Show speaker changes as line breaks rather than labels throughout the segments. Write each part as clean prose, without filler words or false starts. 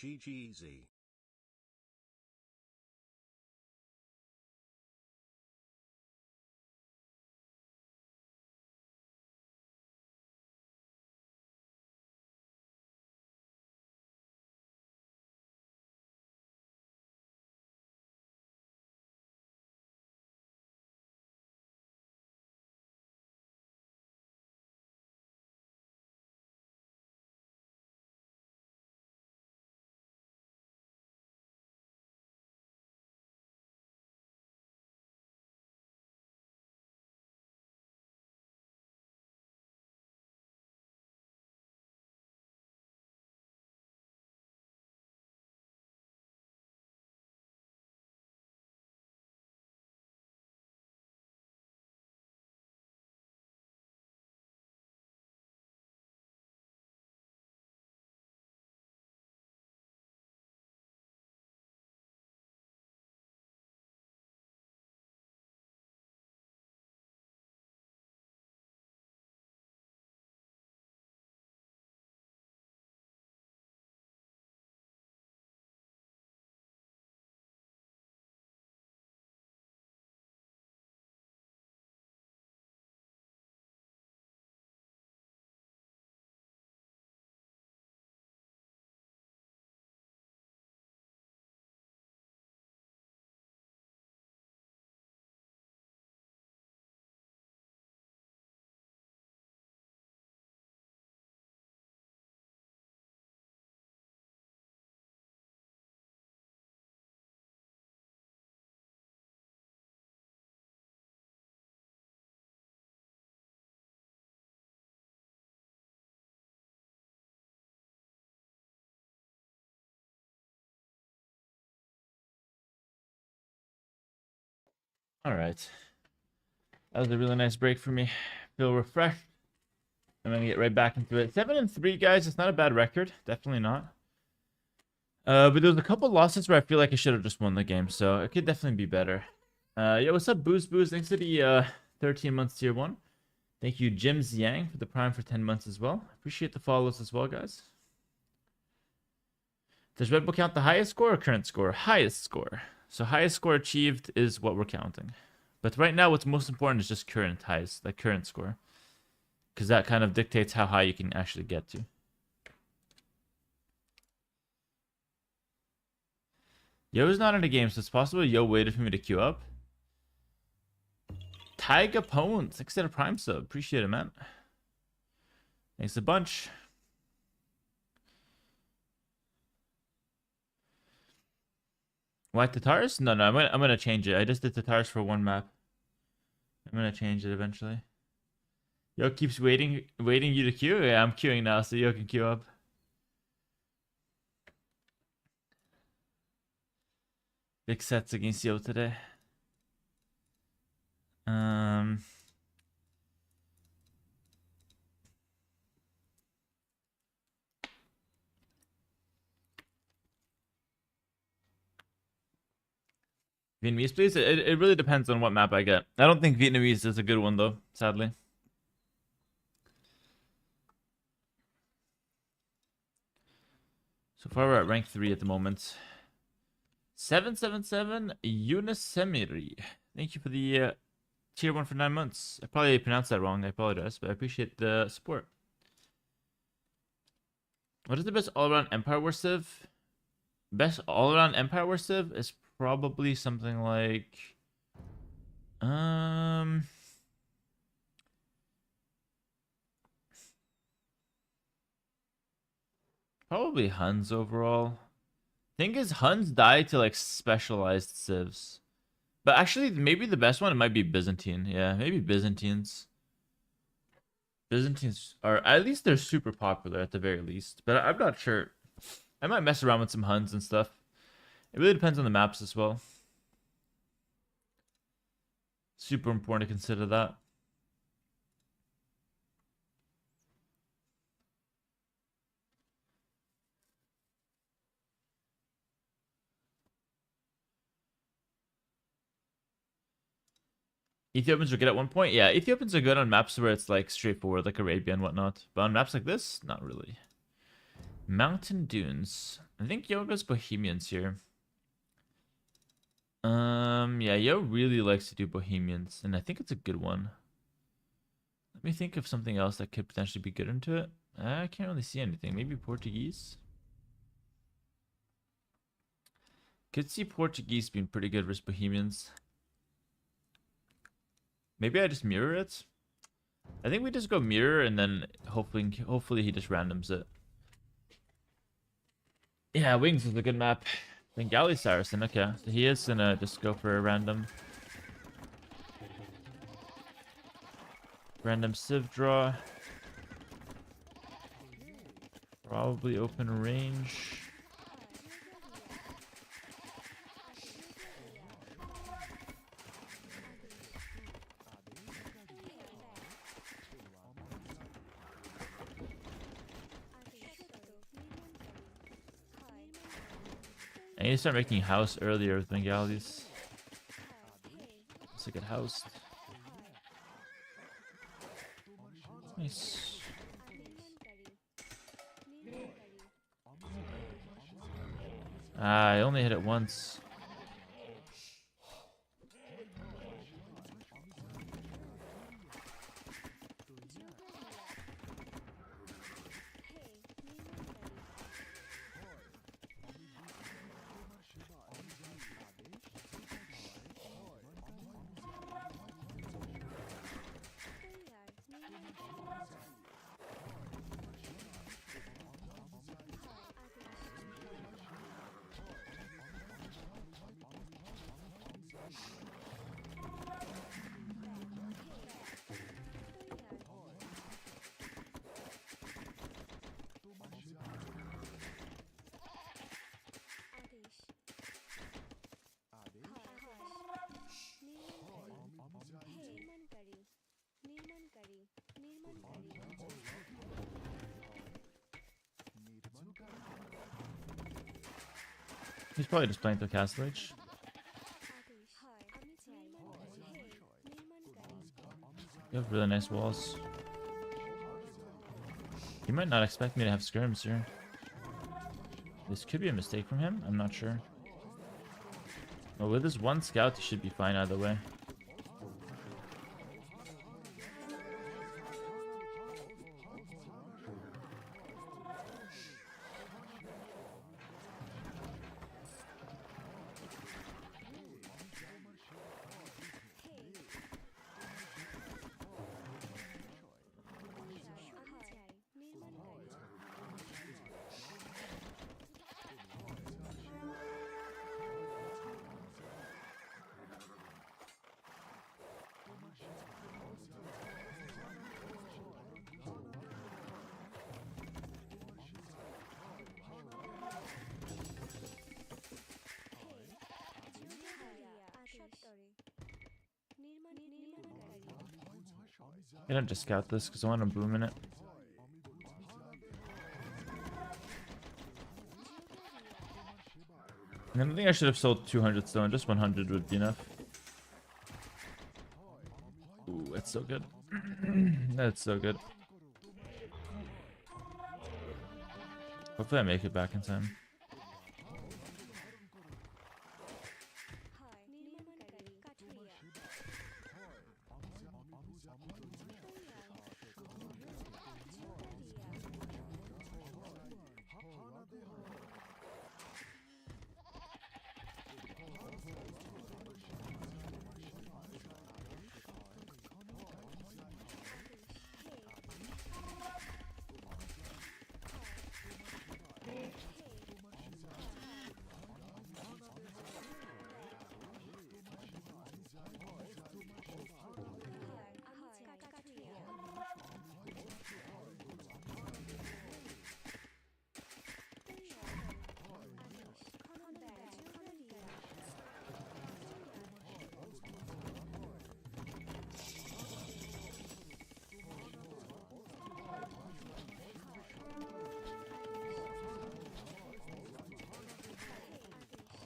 GGZ.
All right. That was a really nice break for me. Feel refreshed. I'm gonna get right back into it. 7-3, guys. It's not a bad record. Definitely not. But there was a couple losses where I feel like I should have just won the game, so it could definitely be better. Yo, what's up, Booze? Thanks for the 13 months tier 1. Thank you, Jim Yang, for the prime for 10 months as well. Appreciate the follows as well, guys. Does Red Bull count the highest score or current score? Highest score. So highest score achieved is what we're counting. But right now, what's most important is just current highest, like current score. Because that kind of dictates how high you can actually get to. Yo is not in the game, so it's possible Yo waited for me to queue up. Taiga Pone, thanks to the prime sub. Appreciate it, man. Thanks a bunch. White Tatars? No, I'm gonna change it. I just did Tatars for one map. I'm gonna change it eventually. Yo keeps waiting you to queue. Yeah, I'm queuing now, so Yo can queue up. Big sets against Yo today. Vietnamese, please. It really depends on what map I get. I don't think Vietnamese is a good one though, sadly. So far we're at rank 3 at the moment. 777 Unisemiri. Thank you for the tier 1 for 9 months. I probably pronounced that wrong. I apologize, but I appreciate the support. What is the best all-around Empire War Civ? Best all-around Empire War Civ is probably something like... Probably Huns overall. Thing is, Huns die to like specialized civs. But actually, maybe the best one, it might be Byzantine. Yeah, maybe Byzantines. Byzantines are, at least they're super popular at the very least. But I'm not sure. I might mess around with some Huns and stuff. It really depends on the maps as well. Super important to consider that. Ethiopians are good at one point. Yeah, Ethiopians are good on maps where it's like straightforward, like Arabia and whatnot. But on maps like this, not really. Mountain Dunes. I think Yo goes Bohemians here. Yeah, Yo really likes to do Bohemians, and I think it's a good one. Let me think of something else that could potentially be good into it. I can't really see anything. Maybe Portuguese? Could see Portuguese being pretty good versus Bohemians. Maybe I just mirror it. I think we just go mirror and then hopefully he just randoms it. Yeah, Wings is a good map. Bengali Saracen, okay. So he is gonna just go for a random Civ draw. Probably open range. I need to start making house earlier with Bengalis. Let's get housed. Nice. I only hit it once. He's probably just playing through Castle Age. You have really nice walls. He might not expect me to have skirms here. This could be a mistake from him. I'm not sure. Well, with his one scout, he should be fine either way. I don't just scout this because I want to boom in it. I don't think I should have sold 200 stone. Just 100 would be enough. Ooh, that's so good. That's so good. Hopefully I make it back in time.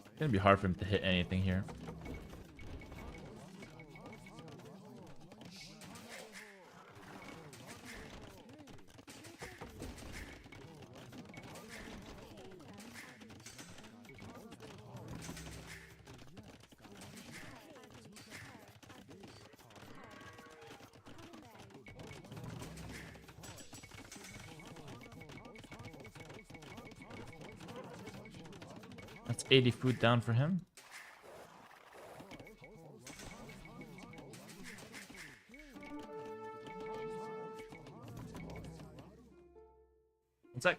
It's gonna be hard for him to hit anything here. That's 80 food down for him. One sec.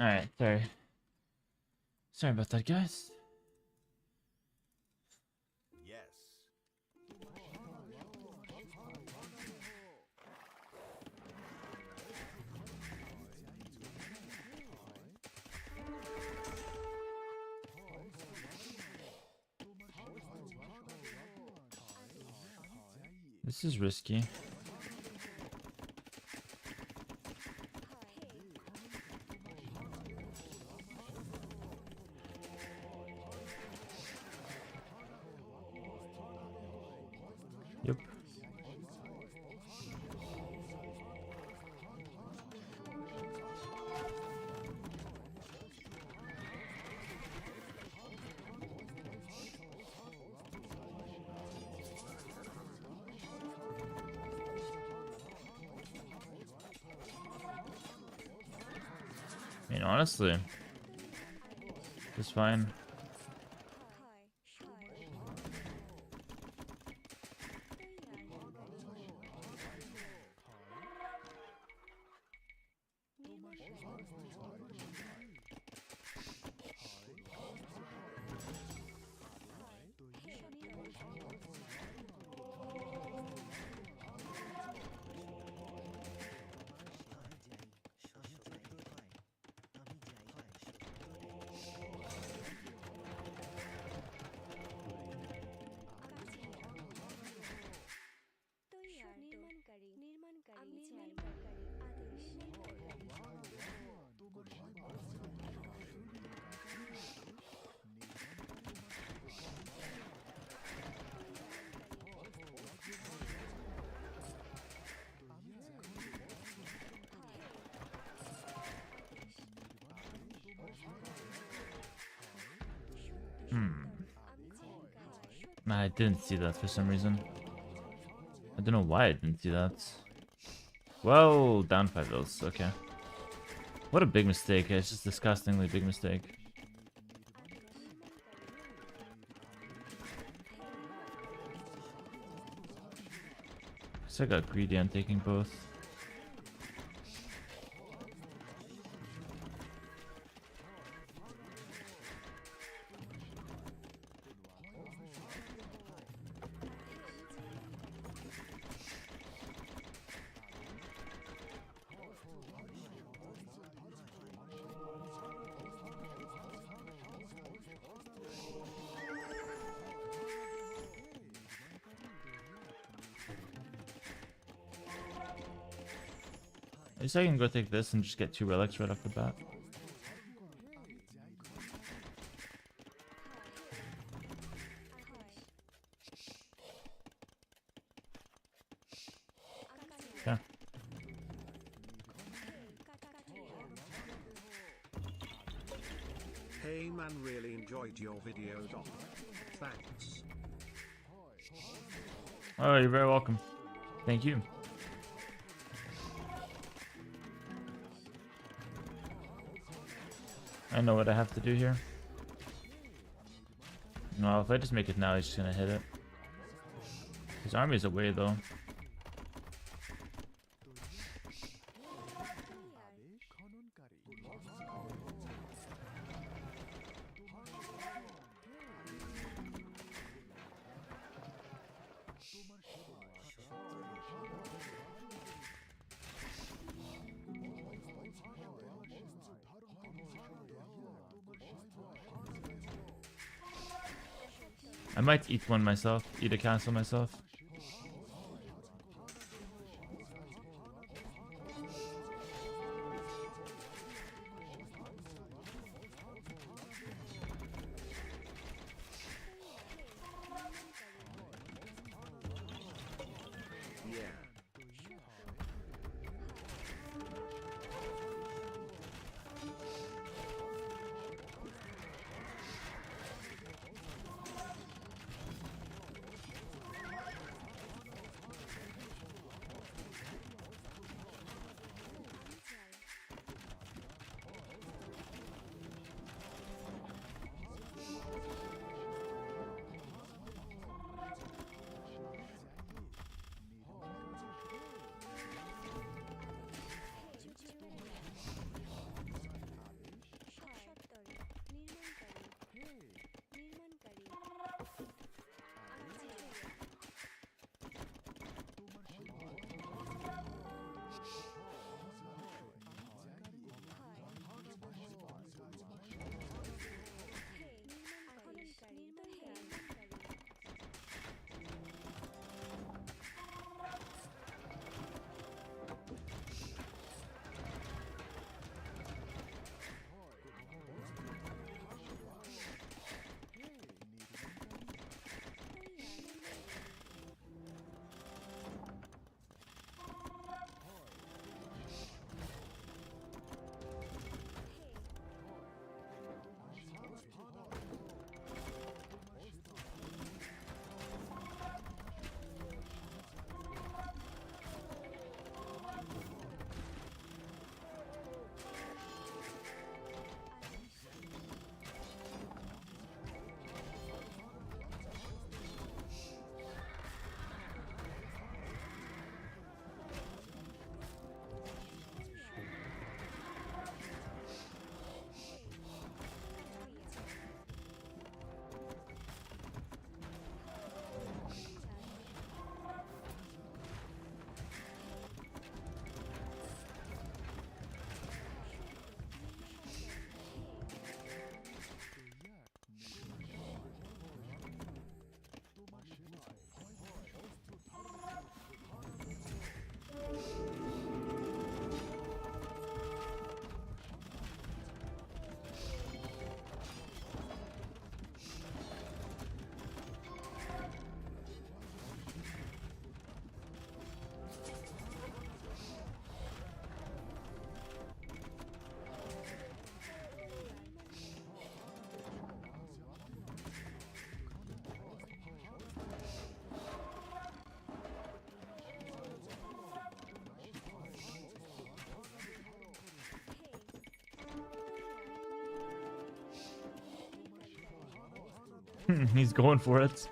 Alright, sorry. Sorry about that, guys.
Yes.
This is risky. Yep. I mean, honestly, it's fine. I didn't see that for some reason. I don't know why I didn't see that. Whoa, down 5 bills. Okay. What a big mistake. It's just a disgustingly big mistake. So I got greedy on taking both. At least I can go take this and just get 2 relics right off the bat. Yeah.
Hey man, really enjoyed your video, Doc. Thanks.
Oh, you're very welcome. Thank you. I know what I have to do here. No, if I just make it now, he's just gonna hit it. His army's away though. I might eat one myself, eat a cancel myself.
Yeah.
He's going for it.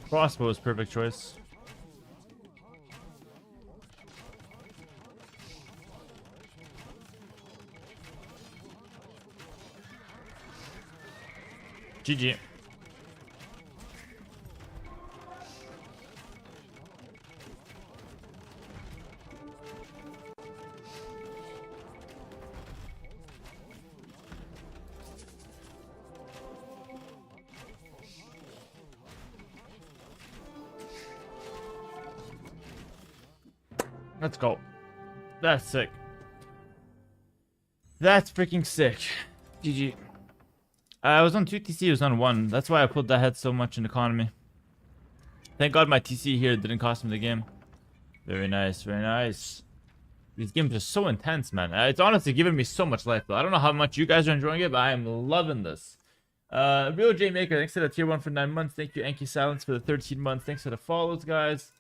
Crossbow is perfect choice. GG. Let's go. That's sick. That's freaking sick. GG. I was on 2 TC, it was on 1. That's why I pulled that head so much in economy. Thank God my TC here didn't cost me the game. Very nice, very nice. These games are so intense, man. It's honestly giving me so much life, though. I don't know how much you guys are enjoying it, but I am loving this. Real J Maker, thanks for the tier 1 for 9 months. Thank you, Anki Silence, for the 13 months. Thanks for the follows, guys.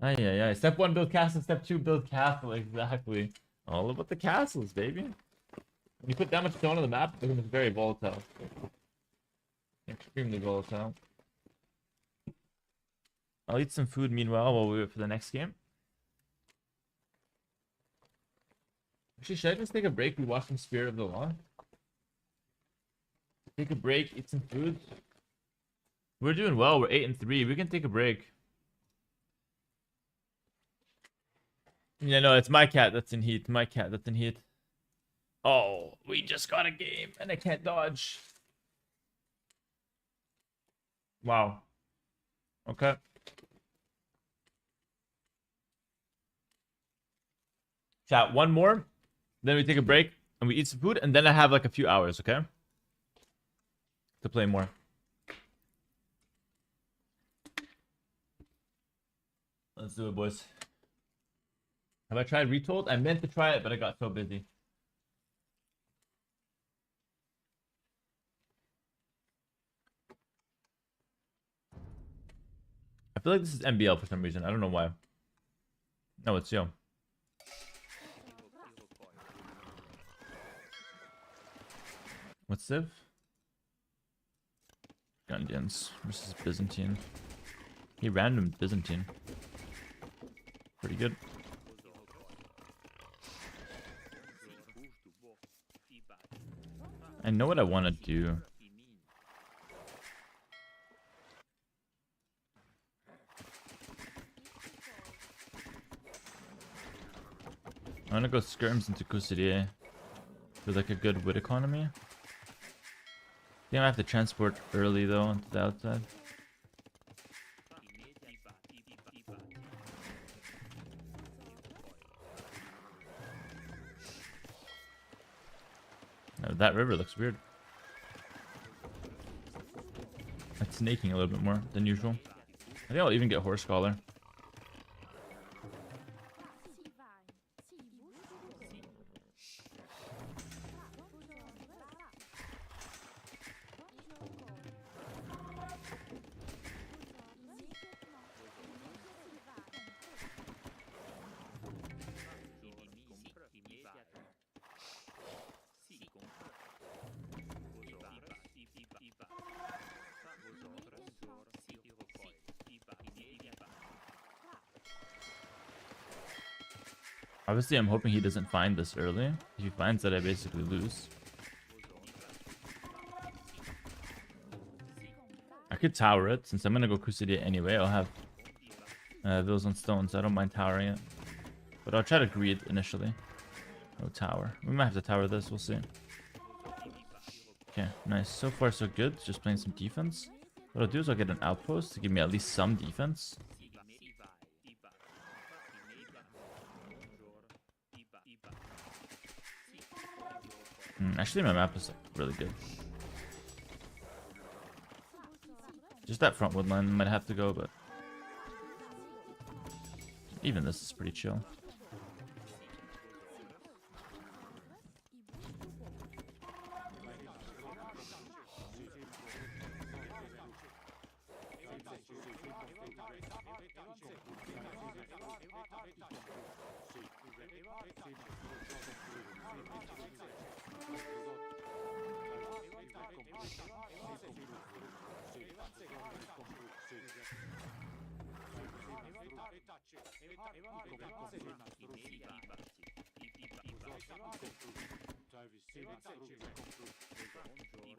Ay. Step 1, build castle. Step 2, build castle. Exactly. All about the castles, baby. When you put that much stone on the map, it becomes very volatile. Extremely volatile. I'll eat some food meanwhile while we wait for the next game. Actually, should I just take a break? We watch some Spirit of the Law. Take a break, eat some food. We're doing well. We're 8-3. We can take a break. Yeah, no, it's my cat that's in heat. My cat that's in heat. Oh, we just got a game and I can't dodge. Wow. Okay. Chat, one more. Then we take a break and we eat some food. And then I have like a few hours, okay? To play more. Let's do it, boys. Have I tried Retold? I meant to try it, but I got so busy. I feel like this is MBL for some reason. I don't know why. No, it's Yo. What's Civ? Gundians versus Byzantine. He random Byzantine. Pretty good. I know what I want to do. I want to go skirms into Kusurie for like a good wood economy. I think I have to transport early though into the outside. No, that river looks weird. It's snaking a little bit more than usual. I think I'll even get Horse Collar. Obviously, I'm hoping he doesn't find this early. If he finds that, I basically lose. I could tower it. Since I'm going to go Kusuria anyway, I'll have those on stone, so I don't mind towering it. But I'll try to greed initially. Oh, tower. We might have to tower this. We'll see. Okay, nice. So far, so good. Just playing some defense. What I'll do is I'll get an outpost to give me at least some defense. Actually, my map is like really good. Just that front wood line might have to go, but even this is pretty chill.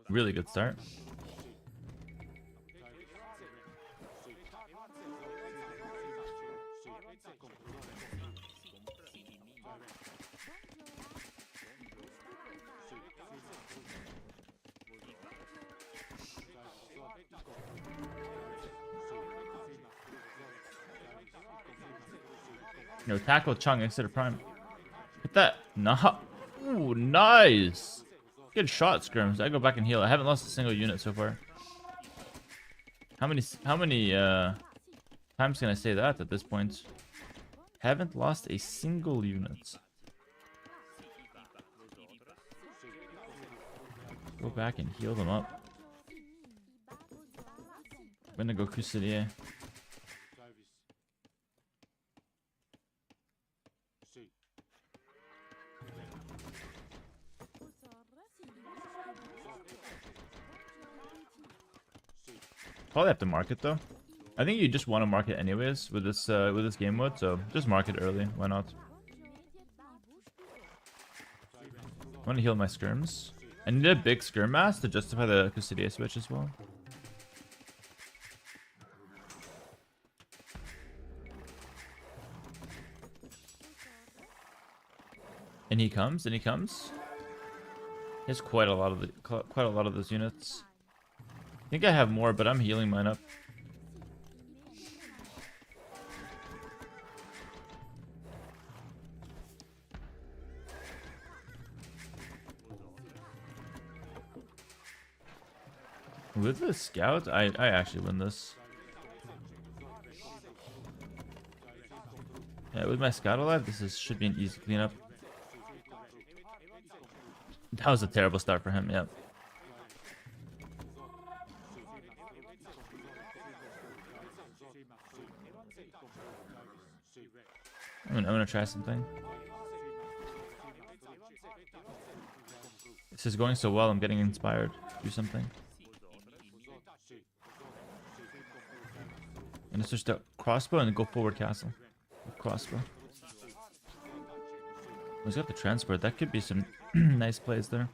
Really good start. No, tackle Chung instead of Prime. Hit that. Nah. Ooh, nice. Good shot, Scrims. I go back and heal. I haven't lost a single unit so far. How many times can I say that at this point? Haven't lost a single unit. Go back and heal them up. I'm gonna go Cousinier. Probably have to market though. I think you just want to market anyways with this game mode, so just market early. Why not? I want to heal my skirms. I need a big skirm mass to justify the Custodia switch as well. And he comes, and he comes. He has quite a lot of those units. I think I have more, but I'm healing mine up. With the scout, I actually win this. Yeah, with my scout alive, should be an easy cleanup. That was a terrible start for him, yeah. I'm gonna try something. This is going so well, I'm getting inspired to do something. I'm gonna switch to crossbow and go forward castle. Crossbow. He's got the transport. That could be some nice plays there.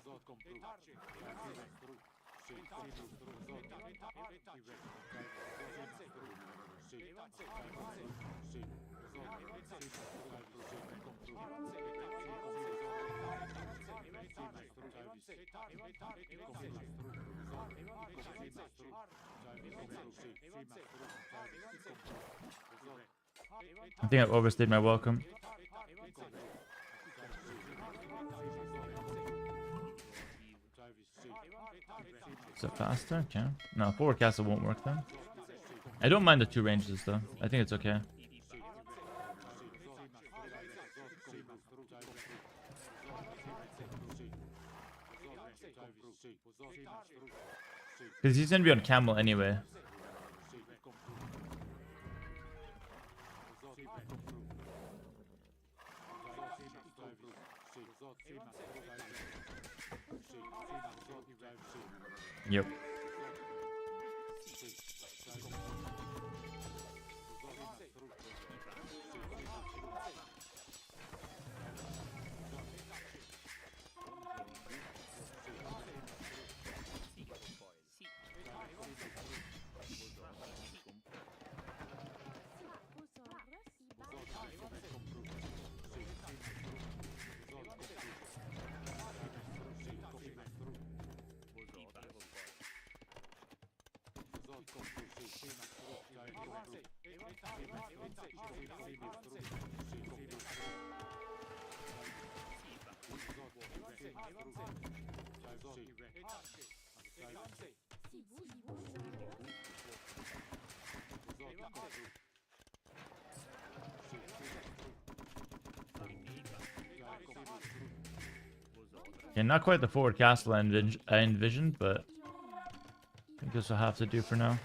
I think I've overstayed my welcome. Is that faster? Okay. No, forward castle won't work then. I don't mind the two ranges though. I think it's okay. Because he's gonna be on camel anyway. Yep. Yeah, not quite the forward castle I envisioned, but I think this will have to do for now.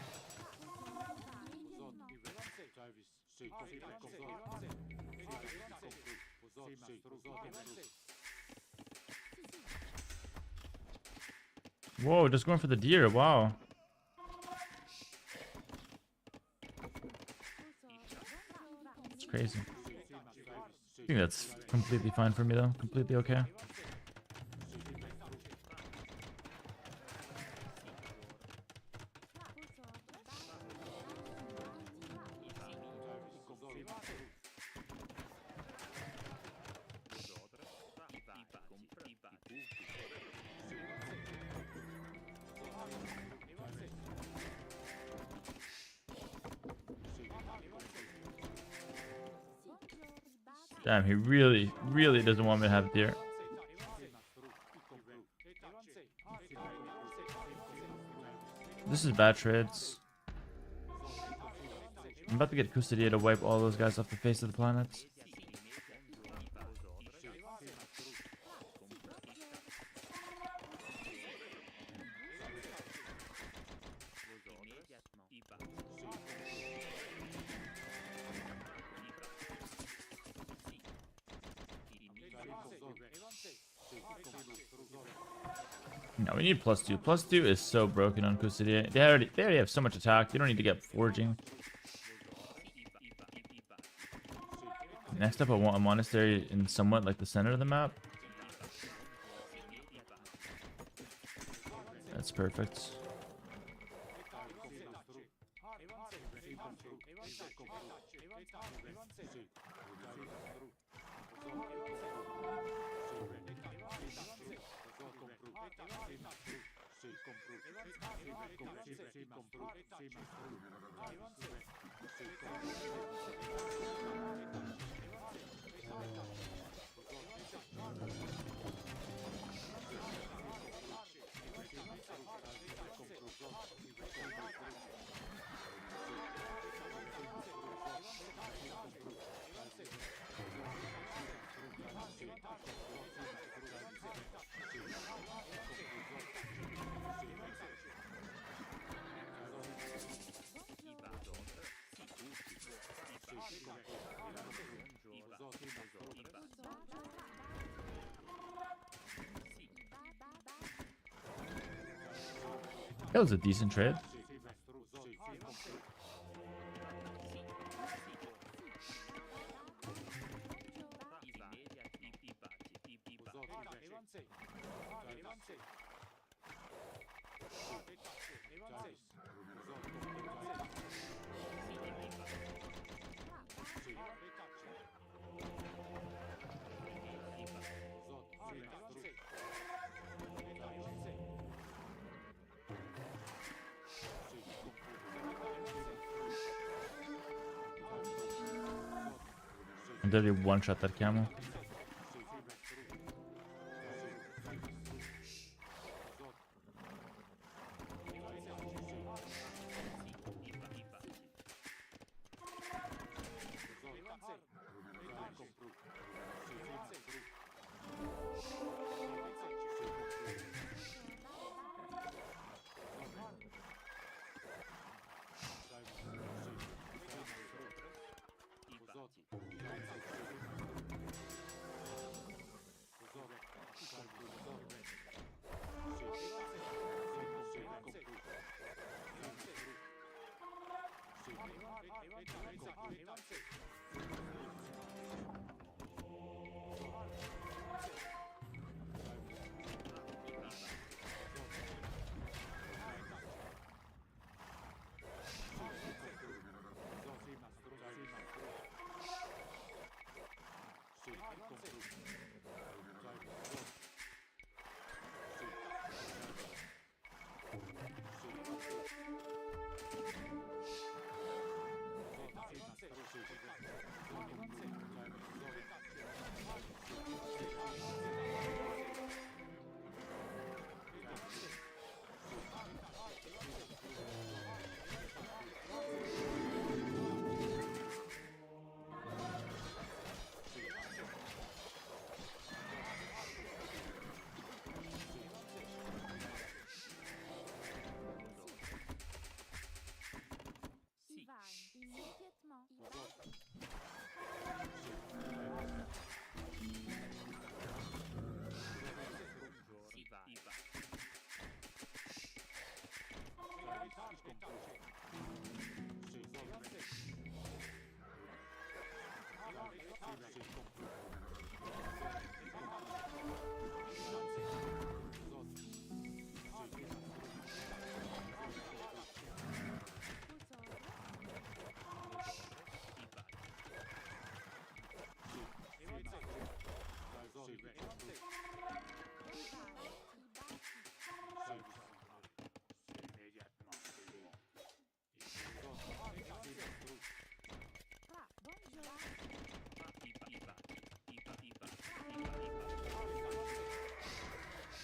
Whoa, just going for the deer. Wow. It's crazy. I think that's completely fine for me though. Completely okay. Damn, he really, really doesn't want me to have deer. This is bad trades. I'm about to get Custodia to wipe all those guys off the face of the planet. No, we need +2. +2 is so broken on Custodia. They already have so much attack. They don't need to get forging. Next up, I want a monastery in somewhat like the center of the map. That's perfect. That was a decent trade. And then they one-shot that camel.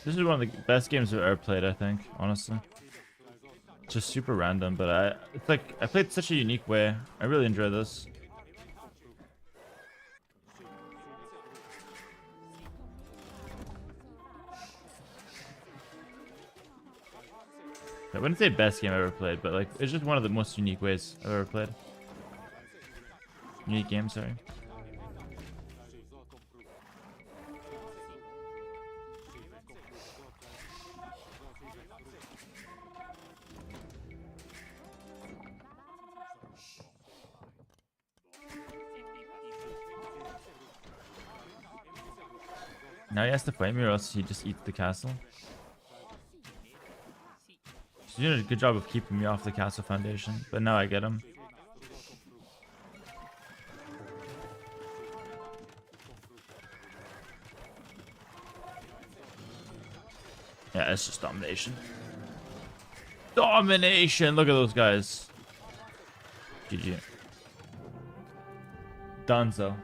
This is one of the best games I've ever played, I think, honestly. It's just super random, but it's like, I played such a unique way. I really enjoy this. I wouldn't say best game I've ever played, but like, it's just one of the most unique ways I've ever played. Unique game, sorry. Now he has to fight me or else he just eats the castle. He's doing a good job of keeping me off the castle foundation, but now I get him. Yeah, it's just domination. Domination! Look at those guys. GG. Dunzo.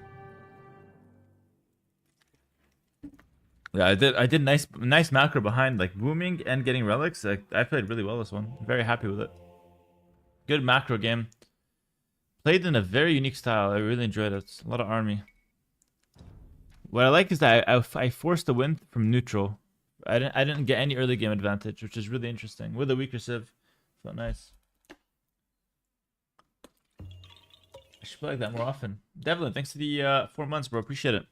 Yeah, I did nice macro behind like booming and getting relics. I played really well this one. I'm very happy with it. Good macro game. Played in a very unique style. I really enjoyed it. It's a lot of army. What I like is that I forced the win from neutral. I didn't get any early game advantage, which is really interesting. With a weaker civ. Felt nice. I should play like that more often. Devlin, thanks for the 4 months, bro. Appreciate it.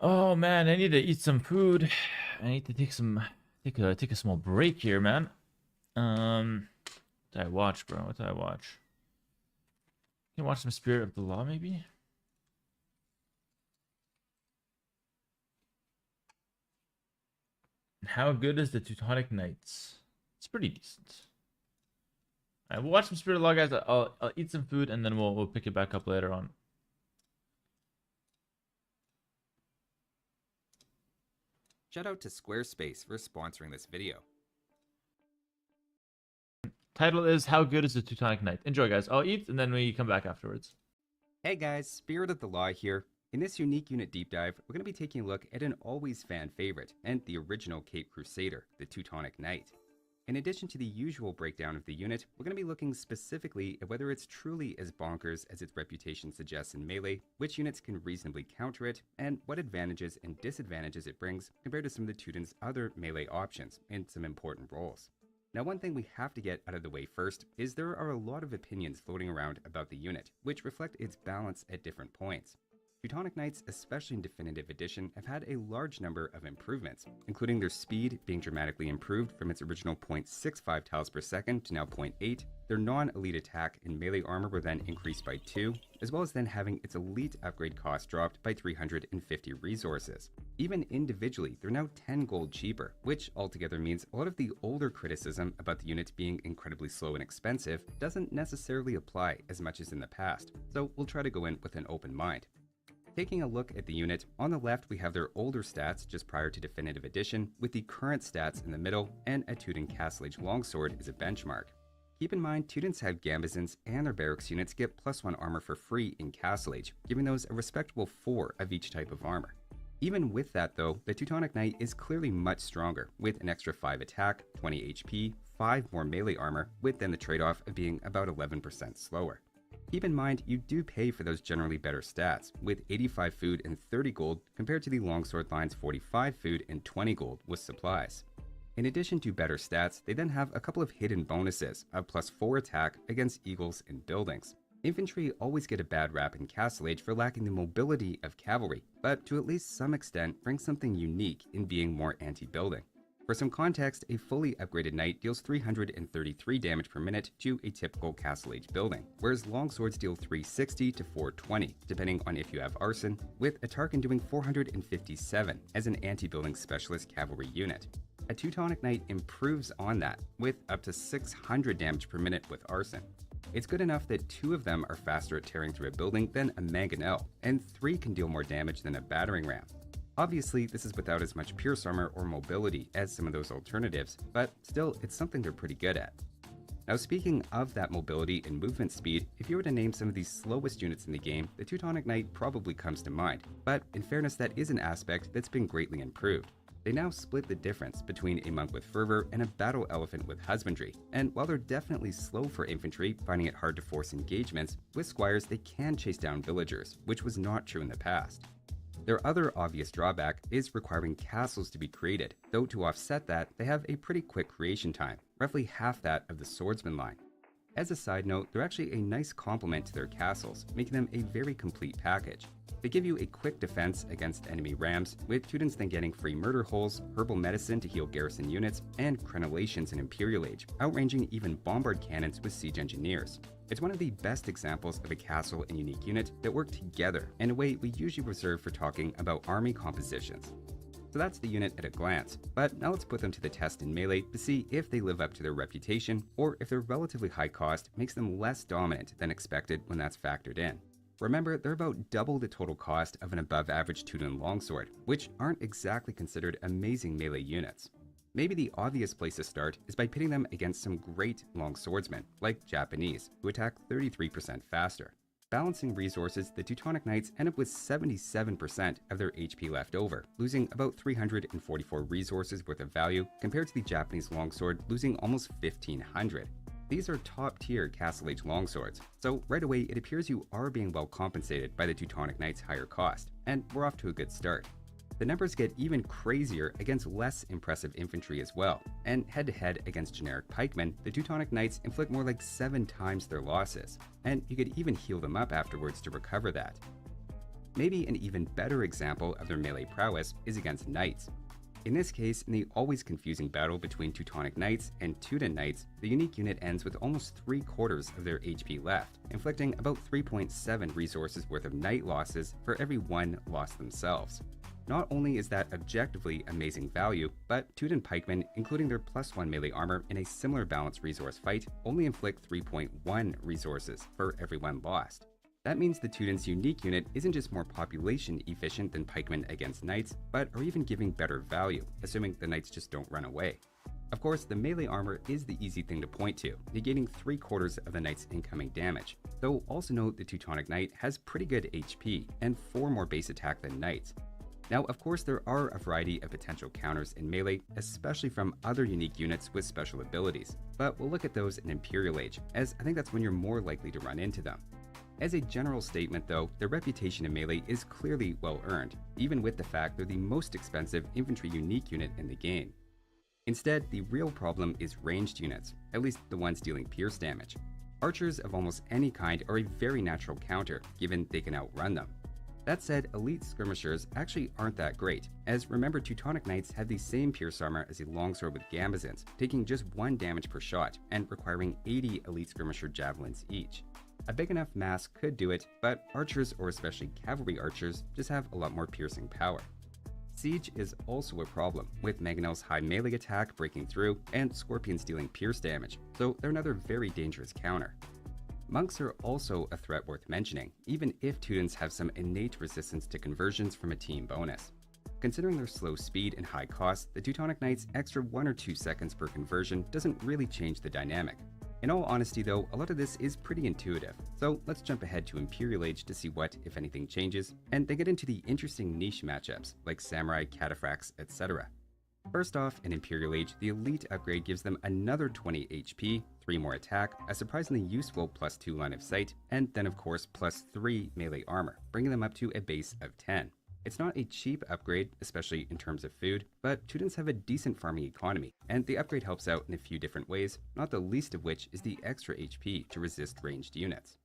Oh man, I need to eat some food. I need to take a small break here, man. What did I watch, bro? What did I watch? Can you watch some Spirit of the Law, maybe? How good is the Teutonic Knights? It's pretty decent. Alright, we'll watch some Spirit of the Law, guys. I'll eat some food and then we'll pick it back up later on.
Shout out to Squarespace for sponsoring this video.
Title is How Good is the Teutonic Knight? Enjoy, guys. I'll eat and then we come back afterwards.
Hey guys, Spirit of the Law here. In this unique unit deep dive, we're going to be taking a look at an always fan favorite and the original Cape Crusader, the Teutonic Knight. In addition to the usual breakdown of the unit, we're going to be looking specifically at whether it's truly as bonkers as its reputation suggests in melee, which units can reasonably counter it, and what advantages and disadvantages it brings compared to some of the Teuton's other melee options in some important roles. Now, one thing we have to get out of the way first is there are a lot of opinions floating around about the unit, which reflect its balance at different points. Teutonic Knights, especially in Definitive Edition, have had a large number of improvements, including their speed being dramatically improved from its original 0.65 tiles per second to now 0.8, their non-elite attack and melee armor were then increased by 2, as well as then having its elite upgrade cost dropped by 350 resources. Even individually, they're now 10 gold cheaper, which altogether means a lot of the older criticism about the unit being incredibly slow and expensive doesn't necessarily apply as much as in the past, so we'll try to go in with an open mind. Taking a look at the unit, on the left we have their older stats just prior to Definitive Edition, with the current stats in the middle, and a Teuton Castle Age Longsword as a benchmark. Keep in mind, Teutons have Gambizons and their barracks units get +1 armor for free in Castle Age, giving those a respectable 4 of each type of armor. Even with that though, the Teutonic Knight is clearly much stronger, with an extra 5 attack, 20 HP, 5 more melee armor, with then the trade-off of being about 11% slower. Keep in mind, you do pay for those generally better stats, with 85 food and 30 gold compared to the Longsword line's 45 food and 20 gold with supplies. In addition to better stats, they then have a couple of hidden bonuses of +4 attack against eagles and buildings. Infantry always get a bad rap in Castle Age for lacking the mobility of cavalry, but to at least some extent bring something unique in being more anti-building. For some context, a fully upgraded knight deals 333 damage per minute to a typical Castle Age building, whereas longswords deal 360 to 420, depending on if you have arson, with a Tarkin doing 457 as an anti-building specialist cavalry unit. A Teutonic Knight improves on that, with up to 600 damage per minute with arson. It's good enough that 2 of them are faster at tearing through a building than a mangonel, and 3 can deal more damage than a battering ram. Obviously, this is without as much pierce armor or mobility as some of those alternatives, but still, it's something they're pretty good at. Now speaking of that mobility and movement speed, if you were to name some of the slowest units in the game, the Teutonic Knight probably comes to mind. But in fairness, that is an aspect that's been greatly improved. They now split the difference between a monk with fervor and a battle elephant with husbandry, and while they're definitely slow for infantry, finding it hard to force engagements, with squires they can chase down villagers, which was not true in the past. Their other obvious drawback is requiring castles to be created, though to offset that, they have a pretty quick creation time, roughly half that of the swordsman line. As a side note, they're actually a nice complement to their castles, making them a very complete package. They give you a quick defense against enemy rams, with Teutons then getting free murder holes, herbal medicine to heal garrison units, and crenellations in Imperial Age, outranging even bombard cannons with siege engineers. It's one of the best examples of a castle and unique unit that work together in a way we usually reserve for talking about army compositions. So that's the unit at a glance, but now let's put them to the test in melee to see if they live up to their reputation, or if their relatively high cost makes them less dominant than expected when that's factored in. Remember, they're about double the total cost of an above average Teuton longsword, which aren't exactly considered amazing melee units. Maybe the obvious place to start is by pitting them against some great long swordsmen, like Japanese, who attack 33% faster. Balancing resources, the Teutonic Knights end up with 77% of their HP left over, losing about 344 resources worth of value, compared to the Japanese longsword losing almost 1,500. These are top-tier Castle Age longswords, so right away it appears you are being well compensated by the Teutonic Knights' higher cost, and we're off to a good start. The numbers get even crazier against less impressive infantry as well, and head-to-head against generic pikemen, the Teutonic Knights inflict more like 7 times their losses, and you could even heal them up afterwards to recover that. Maybe an even better example of their melee prowess is against knights. In this case, in the always confusing battle between Teutonic Knights and Teuton Knights, the unique unit ends with almost 3/4 of their HP left, inflicting about 3.7 resources worth of knight losses for every 1 lost themselves. Not only is that objectively amazing value, but Teuton pikemen, including their +1 melee armor in a similar balanced resource fight, only inflict 3.1 resources for every 1 lost. That means the Teuton's unique unit isn't just more population efficient than pikemen against knights, but are even giving better value, assuming the knights just don't run away. Of course, the melee armor is the easy thing to point to, negating 3/4 of the knight's incoming damage, though also note the Teutonic Knight has pretty good HP and 4 more base attack than knights. Now, of course, there are a variety of potential counters in melee, especially from other unique units with special abilities, but we'll look at those in Imperial Age, as I think that's when you're more likely to run into them. As a general statement though, their reputation in melee is clearly well earned, even with the fact they're the most expensive infantry unique unit in the game. Instead, the real problem is ranged units, at least the ones dealing pierce damage. Archers of almost any kind are a very natural counter, given they can outrun them. That said, elite skirmishers actually aren't that great, as remember Teutonic Knights have the same pierce armor as a longsword with gambesons, taking just 1 damage per shot and requiring 80 elite skirmisher javelins each. A big enough mass could do it, but archers, or especially cavalry archers, just have a lot more piercing power. Siege is also a problem, with Mangonel's high melee attack breaking through and scorpions dealing pierce damage, so they're another very dangerous counter. Monks are also a threat worth mentioning, even if Teutons have some innate resistance to conversions from a team bonus. Considering their slow speed and high cost, the Teutonic Knight's extra 1 or 2 seconds per conversion doesn't really change the dynamic. In all honesty though, a lot of this is pretty intuitive, so let's jump ahead to Imperial Age to see what, if anything, changes, and then get into the interesting niche matchups, like Samurai, Cataphracts, etc. First off, in Imperial Age, the Elite upgrade gives them another 20 HP, 3 more attack, a surprisingly useful +2 line of sight, and then of course +3 melee armor, bringing them up to a base of 10. It's not a cheap upgrade, especially in terms of food, but Teutons have a decent farming economy, and the upgrade helps out in a few different ways, not the least of which is the extra HP to resist ranged units.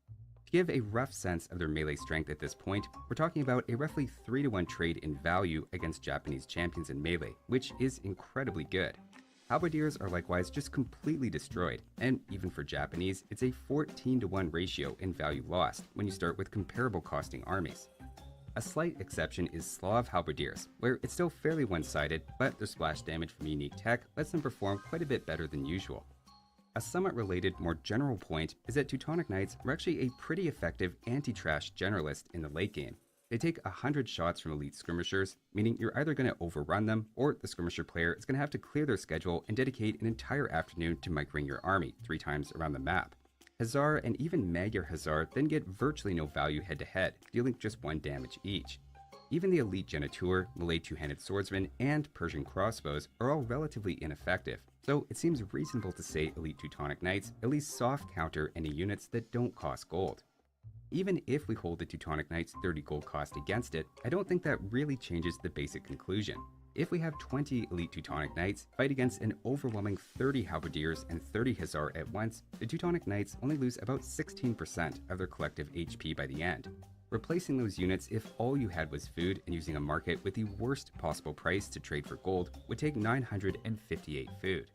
To give a rough sense of their melee strength at this point, we're talking about a roughly 3-to-1 trade in value against Japanese champions in melee, which is incredibly good. Halberdiers are likewise just completely destroyed, and even for Japanese, it's a 14-to-1 ratio in value lost when you start with comparable costing armies. A slight exception is Slav halberdiers, where it's still fairly one-sided, but their splash damage from unique tech lets them perform quite a bit better than usual. A somewhat related, more general point is that Teutonic Knights are actually a pretty effective anti-trash generalist in the late game. They take 100 shots from elite skirmishers, meaning you're either going to overrun them, or the skirmisher player is going to have to clear their schedule and dedicate an entire afternoon to microing your army 3 times around the map. Hussar and even Magyar Hussar then get virtually no value head-to-head, dealing just 1 damage each. Even the elite Geniteur, melee 2-handed swordsman, and Persian crossbows are all relatively ineffective, so it seems reasonable to say elite Teutonic Knights at least soft counter any units that don't cost gold. Even if we hold the Teutonic Knights 30 gold cost against it, I don't think that really changes the basic conclusion. If we have 20 elite Teutonic Knights fight against an overwhelming 30 halberdiers and 30 Hussar at once, the Teutonic Knights only lose about 16% of their collective HP by the end. Replacing those units if all you had was food and using a market with the worst possible price to trade for gold would take 958 food.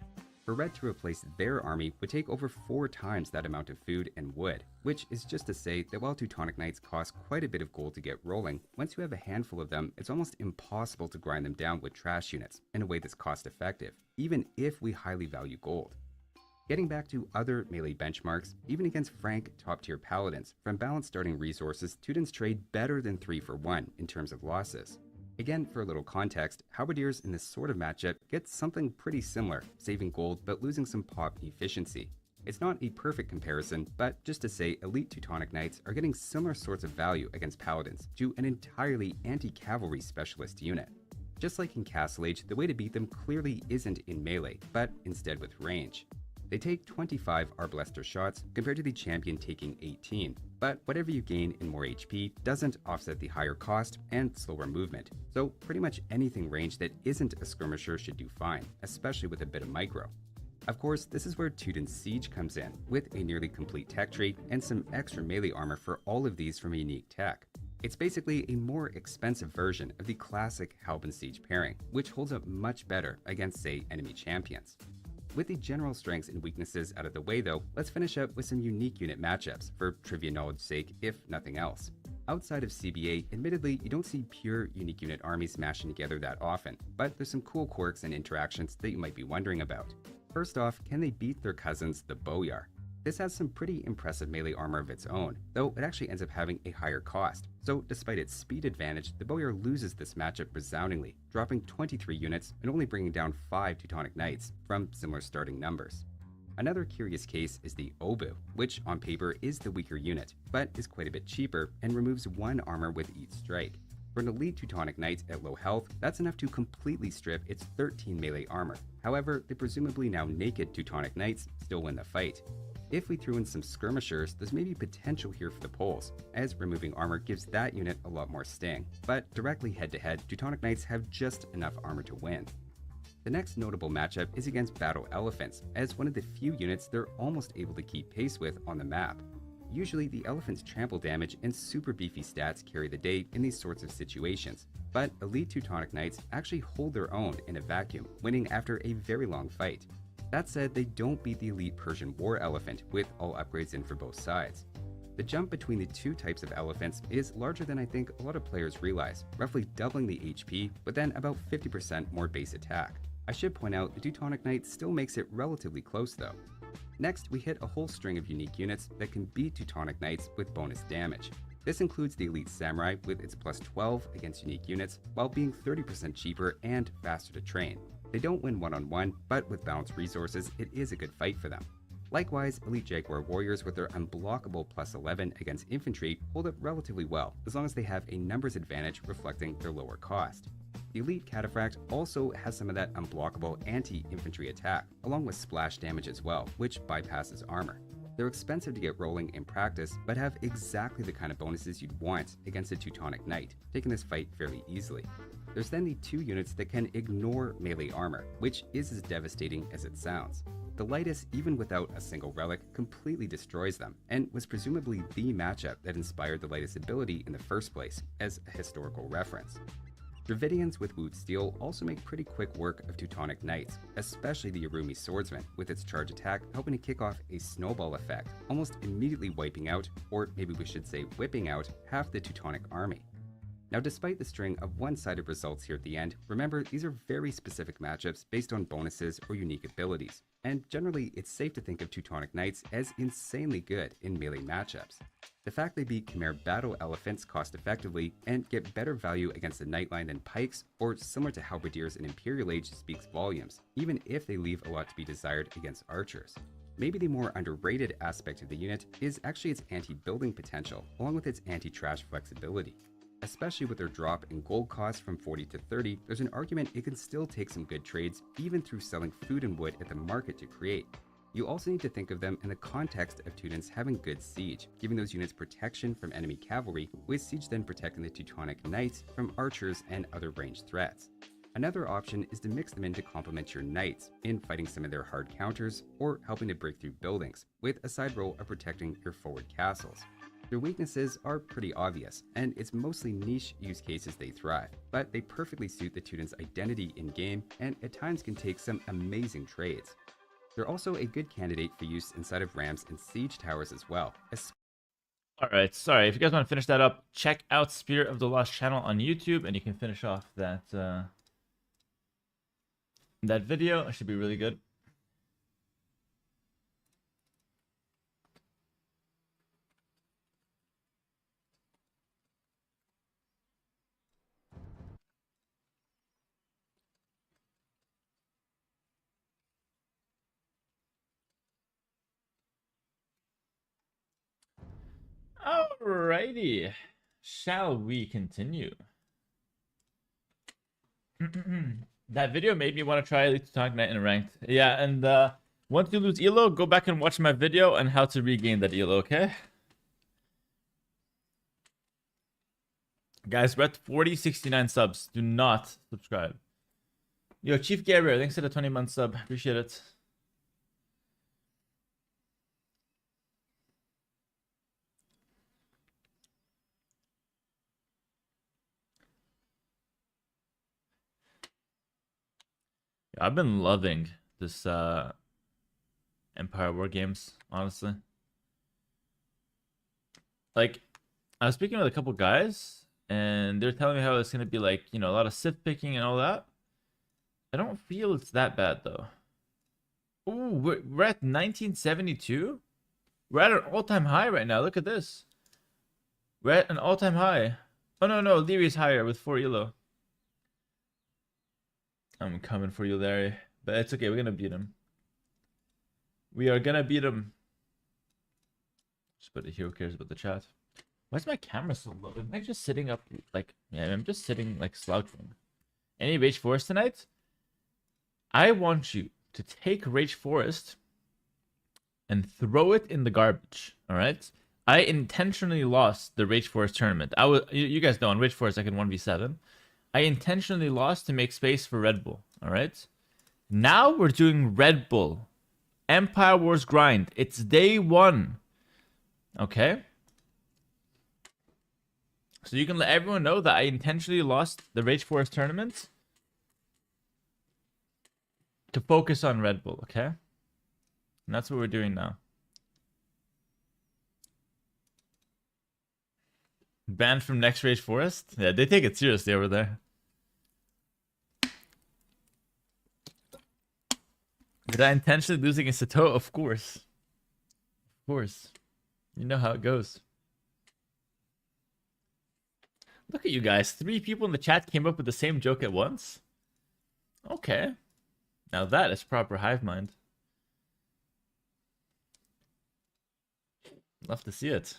For Red to replace their army would take over 4 times that amount of food and wood, which is just to say that while Teutonic Knights cost quite a bit of gold to get rolling, once you have a handful of them, it's almost impossible to grind them down with trash units in a way that's cost effective, even if we highly value gold. Getting back to other melee benchmarks, even against Frank top-tier paladins, from balanced starting resources, Teutons trade better than 3 for 1 in terms of losses. Again, for a little context, halberdiers in this sort of matchup get something pretty similar, saving gold but losing some pop efficiency. It's not a perfect comparison, but just to say elite Teutonic Knights are getting similar sorts of value against paladins to an entirely anti-cavalry specialist unit. Just like in Castle Age, the way to beat them clearly isn't in melee, but instead with range. They take 25 Arbalester shots compared to the champion taking 18, but whatever you gain in more HP doesn't offset the higher cost and slower movement, so pretty much anything ranged that isn't a skirmisher should do fine, especially with a bit of micro. Of course, this is where Teuton's Siege comes in, with a nearly complete tech tree and some extra melee armor for all of these from a unique tech. It's basically a more expensive version of the classic Halberd Siege pairing, which holds up much better against, say, enemy champions. With the general strengths and weaknesses out of the way though, let's finish up with some unique unit matchups, for trivia knowledge's sake if nothing else. Outside of CBA, admittedly you don't see pure unique unit armies smashing together that often, but there's some cool quirks and interactions that you might be wondering about. First off, can they beat their cousins, the Boyar? This has some pretty impressive melee armor of its own, though it actually ends up having a higher cost. So despite its speed advantage, the Boyar loses this matchup resoundingly, dropping 23 units and only bringing down 5 Teutonic Knights from similar starting numbers. Another curious case is the Obu, which on paper is the weaker unit, but is quite a bit cheaper and removes 1 armor with each strike. For an elite Teutonic Knight at low health, that's enough to completely strip its 13 melee armor. However, the presumably now naked Teutonic Knights still win the fight. If we threw in some skirmishers, there's maybe potential here for the Poles, as removing armor gives that unit a lot more sting, but directly head-to-head, Teutonic Knights have just enough armor to win. The next notable matchup is against Battle Elephants, as one of the few units they're almost able to keep pace with on the map. Usually the Elephant's trample damage and super beefy stats carry the day in these sorts of situations, but elite Teutonic Knights actually hold their own in a vacuum, winning after a very long fight. That said, they don't beat the elite Persian War Elephant with all upgrades in for both sides. The jump between the two types of elephants is larger than I think a lot of players realize, roughly doubling the HP, but then about 50% more base attack. I should point out the Teutonic Knight still makes it relatively close though. Next, we hit a whole string of unique units that can beat Teutonic Knights with bonus damage. This includes the Elite Samurai with its plus 12 against unique units, while being 30% cheaper and faster to train. They don't win one-on-one, but with balanced resources, it is a good fight for them. Likewise, Elite Jaguar Warriors with their unblockable plus 11 against infantry hold up relatively well, as long as they have a numbers advantage reflecting their lower cost. The Elite Cataphract also has some of that unblockable anti-infantry attack, along with splash damage as well, which bypasses armor. They're expensive to get rolling in practice, but have exactly the kind of bonuses you'd want against a Teutonic Knight, taking this fight fairly easily. There's then the 2 units that can ignore melee armor, which is as devastating as it sounds. The Lightest, even without a single relic, completely destroys them, and was presumably the matchup that inspired the Lightest ability in the first place, as a historical reference. Dravidians with Woot Steel also make pretty quick work of Teutonic Knights, especially the Yarumi Swordsman, with its charge attack helping to kick off a snowball effect, almost immediately wiping out, or maybe we should say whipping out, half the Teutonic army. Now, despite the string of one-sided results here at the end, remember these are very specific matchups based on bonuses or unique abilities, and generally it's safe to think of Teutonic Knights as insanely good in melee matchups. The fact they beat Khmer battle elephants cost effectively and get better value against the Knightline than pikes, or similar to halberdiers in Imperial Age, speaks volumes, even if they leave a lot to be desired against archers. Maybe the more underrated aspect of the unit is actually its anti-building potential, along with its anti-trash flexibility. Especially with their drop in gold cost from 40 to 30, there's an argument it can still take some good trades even through selling food and wood at the market to create. You also need to think of them in the context of Teutons having good siege, giving those units protection from enemy cavalry, with siege then protecting the Teutonic Knights from archers and other ranged threats. Another option is to mix them in to complement your knights in fighting some of their hard counters or helping to break through buildings, with a side role of protecting your forward castles. Their weaknesses are pretty obvious, and it's mostly niche use cases they thrive, but they perfectly suit the Teuton's identity in-game and at times can take some amazing trades. They're also a good candidate for use inside of rams and siege towers as well.
Alright, sorry. If you guys want to finish that up, check out Spirit of the Lost channel on YouTube, and you can finish off that that video. It should be really good. Alrighty. Shall we continue? That video made me want to try Elite Teutonic Knight in ranked. Yeah, and once you lose elo, go back and watch my video on how to regain that elo, okay? Guys, we're at 4069 subs. Do not subscribe. Yo, Chief Gabriel, thanks for the 20-month sub. Appreciate it. I've been loving this Empire War games, honestly. Like, I was speaking with a couple guys, and they're telling me how it's gonna be like, you know, a lot of Sith picking and all that. I don't feel it's that bad though. Ooh, we're at 1972. We're at an all-time high right now. Look at this. We're at an all-time high. Oh no, Leary's higher with 4 elo. I'm coming for you, Larry. But it's okay. We're going to beat him. We are going to beat him. Just put the hero cares about the chat. Why is my camera so low? Am I just sitting up like... Yeah, I'm just sitting like slouching. Any Rage Forest tonight? I want you to take Rage Forest and throw it in the garbage. Alright? I intentionally lost the Rage Forest tournament. You guys know on Rage Forest I can 1v7. I intentionally lost to make space for Red Bull, alright? Now we're doing Red Bull. Empire Wars grind. It's day 1. Okay? So you can let everyone know that I intentionally lost the Rage Forest tournament to focus on Red Bull, okay? And that's what we're doing now. Banned from next Rage Forest? Yeah, they take it seriously over there. Did I intentionally lose against Sato? Of course. Of course. You know how it goes. Look at you guys. 3 people in the chat came up with the same joke at once. Okay. Now that is proper hive mind. Love to see it.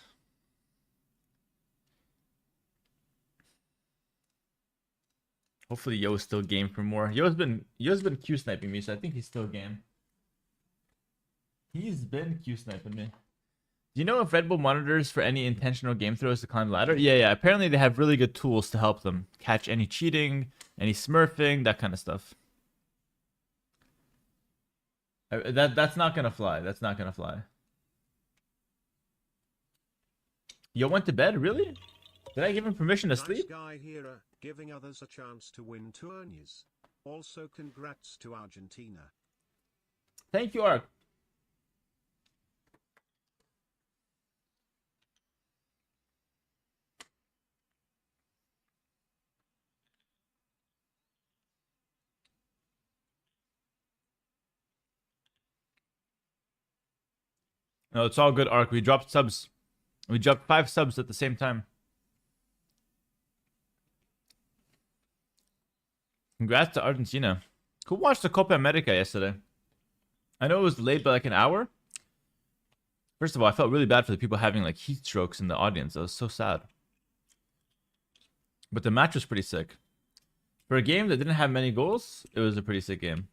Hopefully Yo's still game for more. Yo's been Q sniping me, so I think he's still game. He's been Q sniping me. Do you know if Red Bull monitors for any intentional game throws to climb the ladder? Yeah. Apparently they have really good tools to help them catch any cheating, any smurfing, that kind of stuff. That's not gonna fly. That's not gonna fly. Yo went to bed? Really? Did I give him permission to sleep?
Nice guy here, giving others a chance to win tourneys. Also, congrats to Argentina.
Thank you, Ark. No, it's all good, Arc. We dropped subs. We dropped 5 subs at the same time. Congrats to Argentina. Who watched the Copa America yesterday? I know it was delayed by like an hour. First of all, I felt really bad for the people having like heat strokes in the audience. That was so sad. But the match was pretty sick. For a game that didn't have many goals, it was a pretty sick game.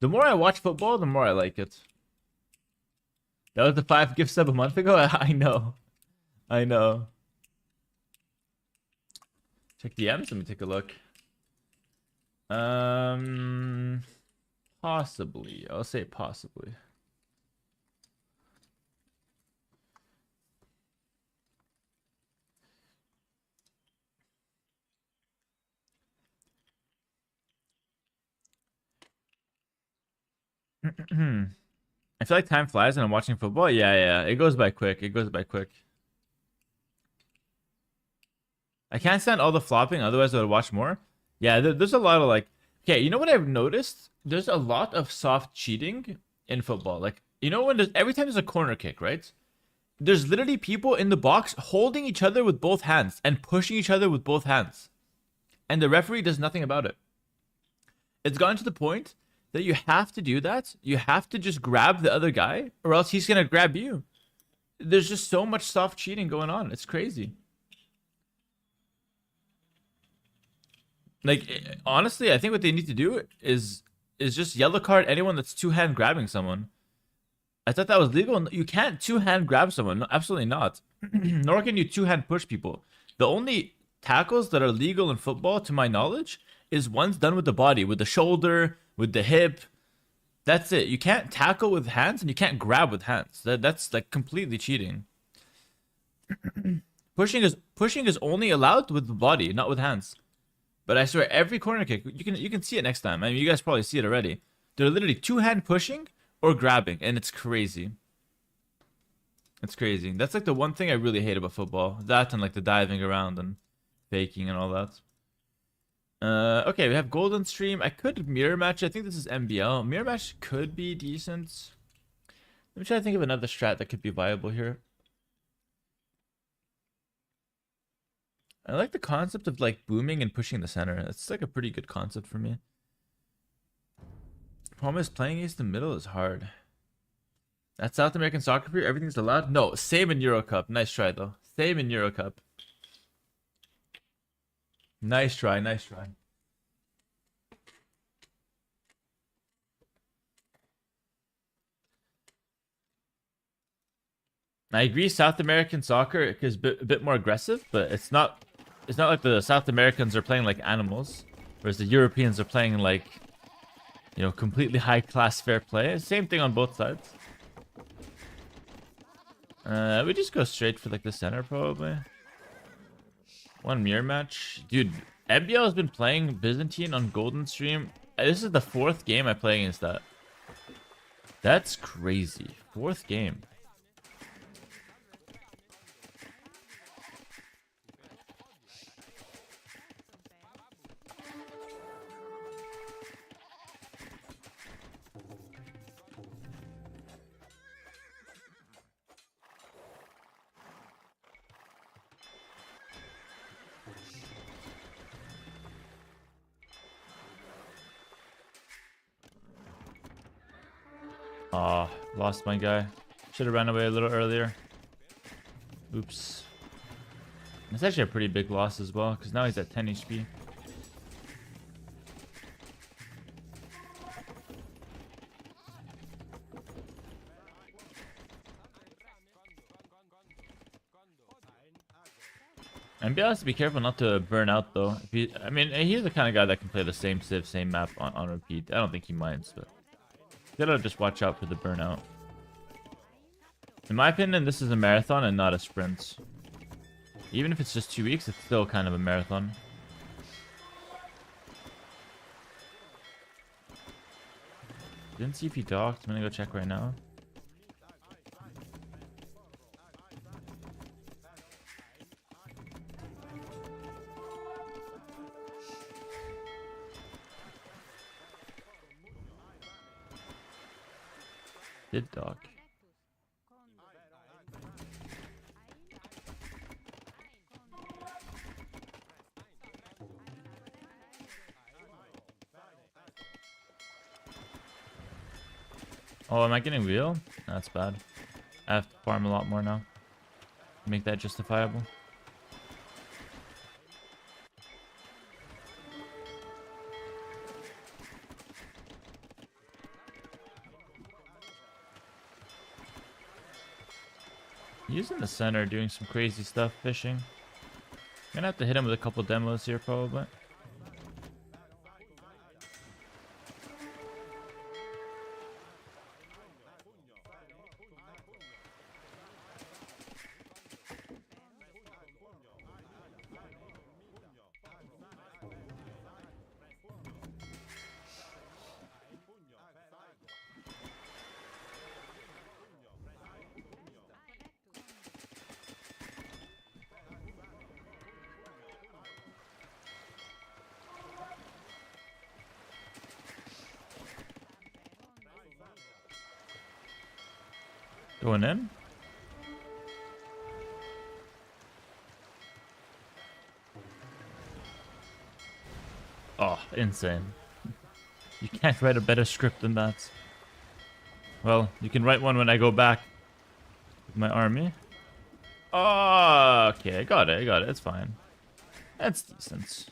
The more I watch football, the more I like it. That was the 5 gift sub a month ago? I know. I know. Check DMs. Let me take a look. Possibly. I'll say possibly. I feel like time flies when I'm watching football. Yeah. It goes by quick. It goes by quick. I can't stand all the flopping, otherwise I would watch more. Yeah, there's a lot of like... Okay, you know what I've noticed? There's a lot of soft cheating in football. Like, you know when there's... Every time there's a corner kick, right? There's literally people in the box holding each other with both hands and pushing each other with both hands. And the referee does nothing about it. It's gotten to the point that you have to do that. You have to just grab the other guy or else he's going to grab you. There's just so much soft cheating going on. It's crazy. Like, honestly, I think what they need to do is just yellow card anyone that's two-hand grabbing someone. I thought that was legal. You can't two-hand grab someone. No, absolutely not. Nor can you two-hand push people. The only tackles that are legal in football, to my knowledge, is ones done with the body, with the shoulder, with the hip. That's it. You can't tackle with hands and you can't grab with hands. That's like completely cheating. Pushing is only allowed with the body, not with hands. But I swear, every corner kick, you can see it next time. I mean, you guys probably see it already. They're literally two-hand pushing or grabbing, and it's crazy. It's crazy. That's like the one thing I really hate about football. That and like the diving around and faking and all that. Okay, we have Golden Stream. I could mirror match. I think this is MBL. Mirror match could be decent. Let me try to think of another strat that could be viable here. I like the concept of like booming and pushing the center. It's like a pretty good concept for me. Problem is playing against the middle is hard. That's South American soccer for you? Everything's allowed? No, same in Euro Cup. Nice try though. Same in Euro Cup. Nice try, nice try. I agree South American soccer is a bit more aggressive, but it's not like the South Americans are playing like animals, whereas the Europeans are playing like, you know, completely high class fair play. Same thing on both sides. We just go straight for like the center probably. One mirror match. Dude, MBL has been playing Byzantine on Golden Stream. This is the 4th game I play against that. That's crazy. 4th game. Aw, lost my guy. Should have ran away a little earlier. Oops. That's actually a pretty big loss as well, because now he's at 10 HP. MBL has to be careful not to burn out though. I mean, he's the kind of guy that can play the same civ, same map on repeat. I don't think he minds, but gotta just watch out for the burnout. In my opinion, this is a marathon and not a sprint. Even if it's just 2 weeks, it's still kind of a marathon. Didn't see if he docked. I'm gonna go check right now. Did dock. Oh, am I getting wheel? That's bad. I have to farm a lot more now. Make that justifiable. He's in the center doing some crazy stuff, fishing. I'm gonna have to hit him with a couple demos here, probably. Going in? Oh, insane. You can't write a better script than that. Well, you can write one when I go back with my army. Oh, okay, I got it, it's fine. That's decent.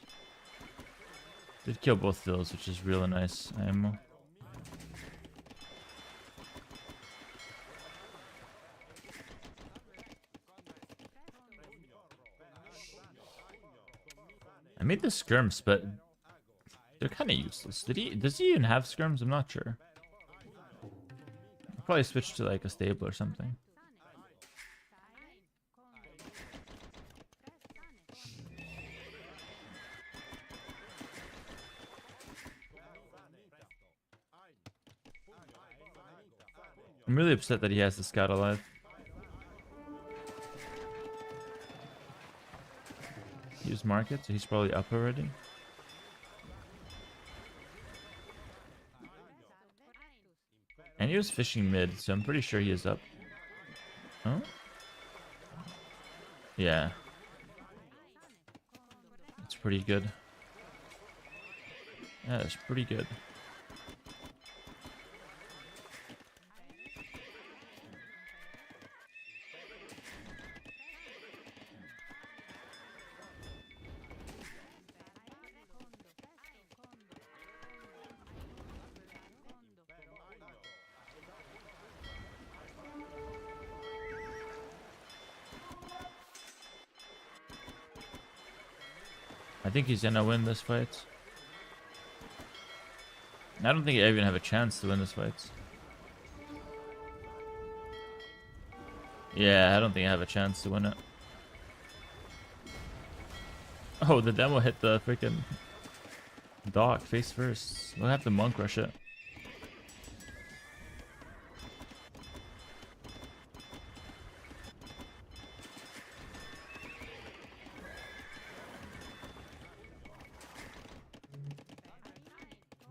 Did kill both those, which is really nice ammo. I made the skirms, but they're kind of useless. Does he even have skirms? I'm not sure. I'll probably switch to like a stable or something. I'm really upset that he has the scout alive. He was market, so he's probably up already. And he was fishing mid, so I'm pretty sure he is up. Oh? Yeah. That's pretty good. Yeah, that's pretty good. I think he's gonna win this fight. I don't think I even have a chance to win this fight. Yeah, I don't think I have a chance to win it. Oh, the demo hit the freaking dock face first. We'll have to monk rush it.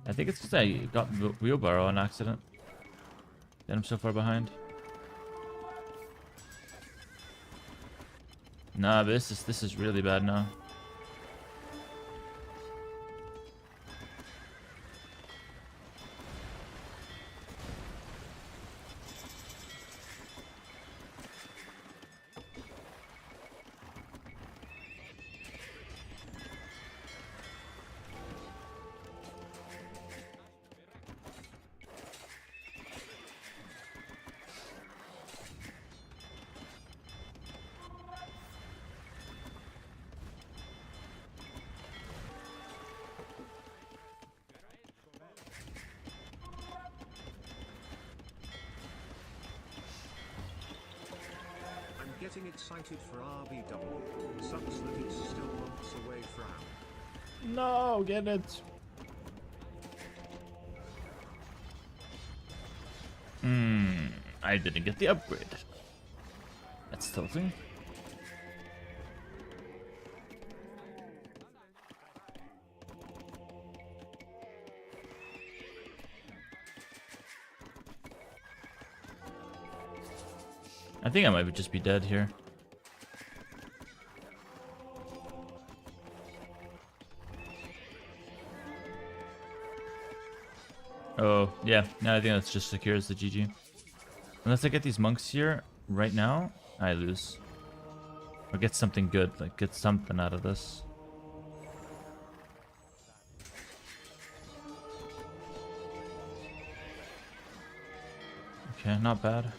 I think it's because I got wheelbarrow on accident. Then I'm so far behind. Nah, but this is really bad now.
Getting excited for RBW. Sucks that it's still months away from.
No, get it. I didn't get the upgrade. That's tilting. I think I might just be dead here. Oh, yeah. No, I think that's just secures the GG. Unless I get these monks here right now, I lose. Or get something good, like get something out of this. Okay, not bad.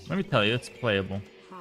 Let me tell you, it's playable.
Hi.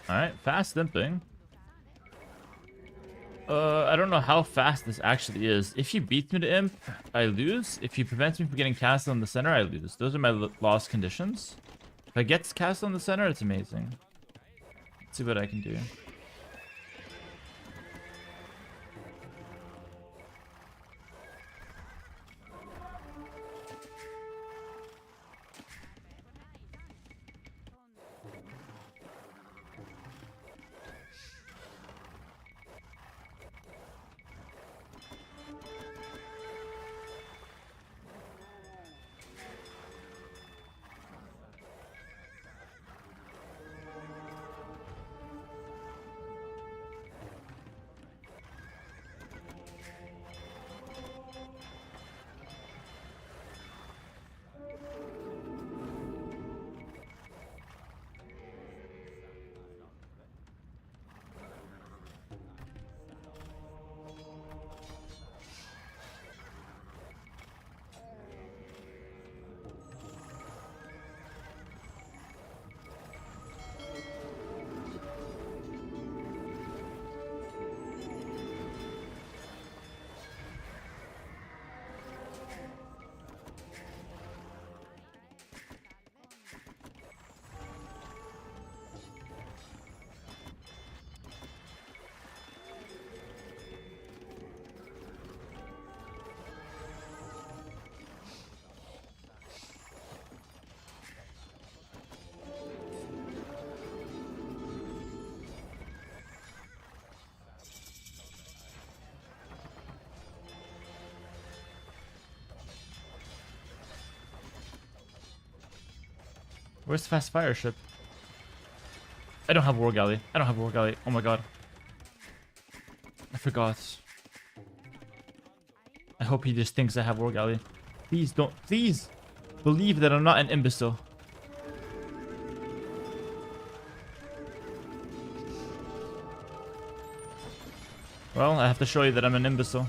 Alright, fast limping. I don't know how fast this actually is. If he beats me to imp, I lose. If he prevents me from getting cast on the center, I lose. Those are my loss conditions. If I get cast on the center, it's amazing. Let's see what I can do. Where's the fast fire ship? I don't have war galley. I don't have war galley. Oh my god. I forgot. I hope he just thinks I have war galley. Please don't. Please believe that I'm not an imbecile. Well, I have to show you that I'm an imbecile.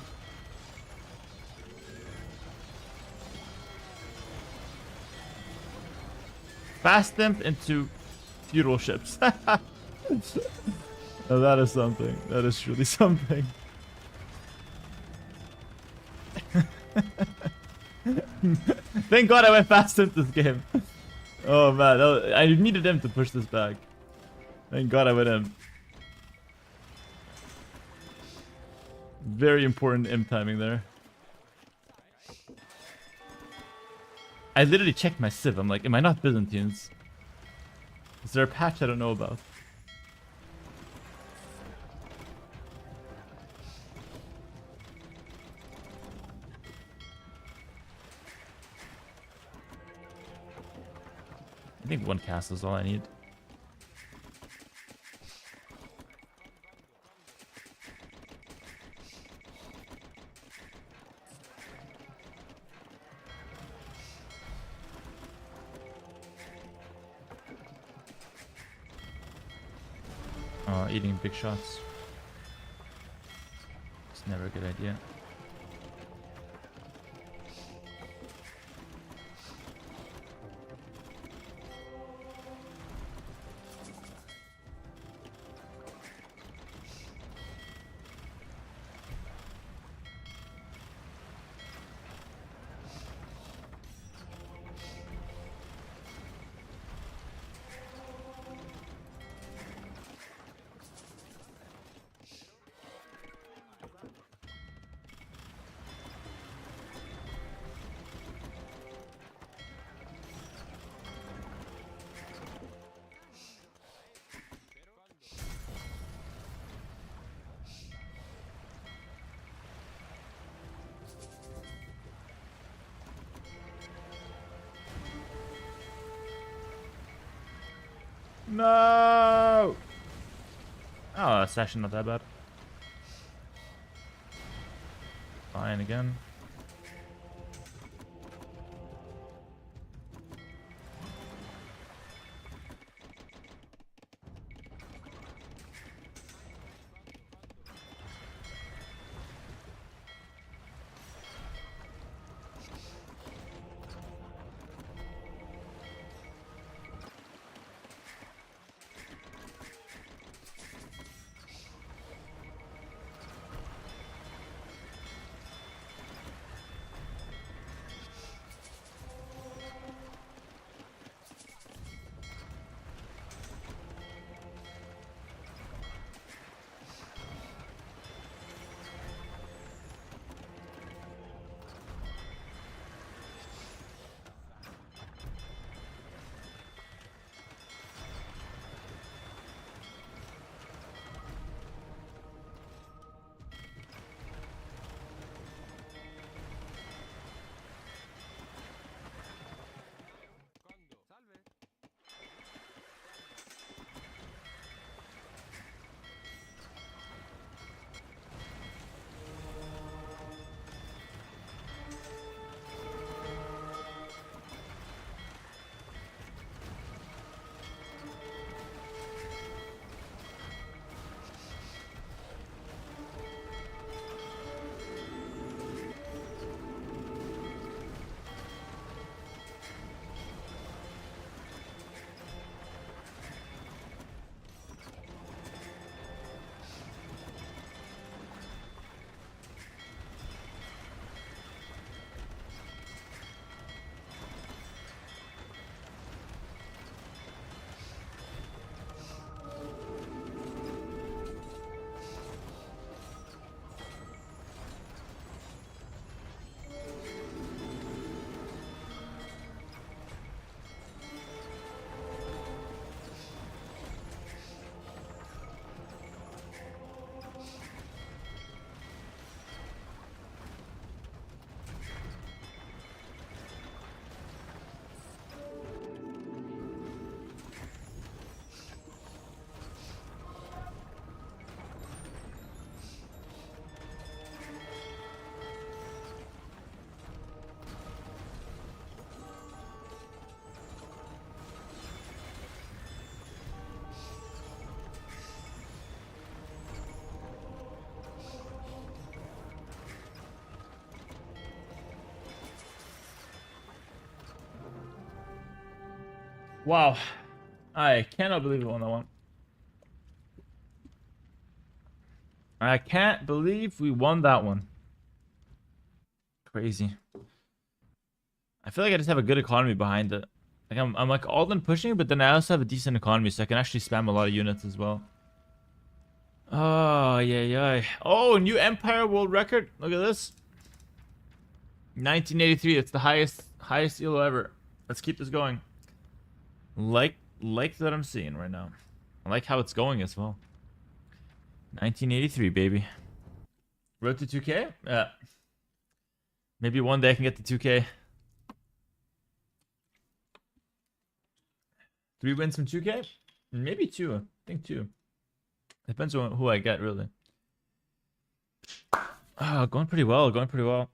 Fast imp into feudal ships. Now that is something. That is truly something. Thank God I went fast into this game. Oh man, I needed him to push this back. Thank God I went in. Very important imp timing there. I literally checked my civ. I'm like, am I not Byzantines? Is there a patch I don't know about? I think one castle is all I need. Oh, eating big shots. It's never a good idea. No! Oh, it's actually not that bad. Fine again. Wow. I cannot believe we won that one. I can't believe we won that one. Crazy. I feel like I just have a good economy behind it. Like I'm like all in pushing, but then I also have a decent economy, so I can actually spam a lot of units as well. Oh, yeah. Oh, new Empire world record. Look at this. 1983. It's the highest elo ever. Let's keep this going. Like that I'm seeing right now. I like how it's going as well. 1983, baby. Road to 2K? Yeah. Maybe one day I can get to 2K. 3 wins from 2K? Maybe 2. I think 2. Depends on who I get, really. Going pretty well.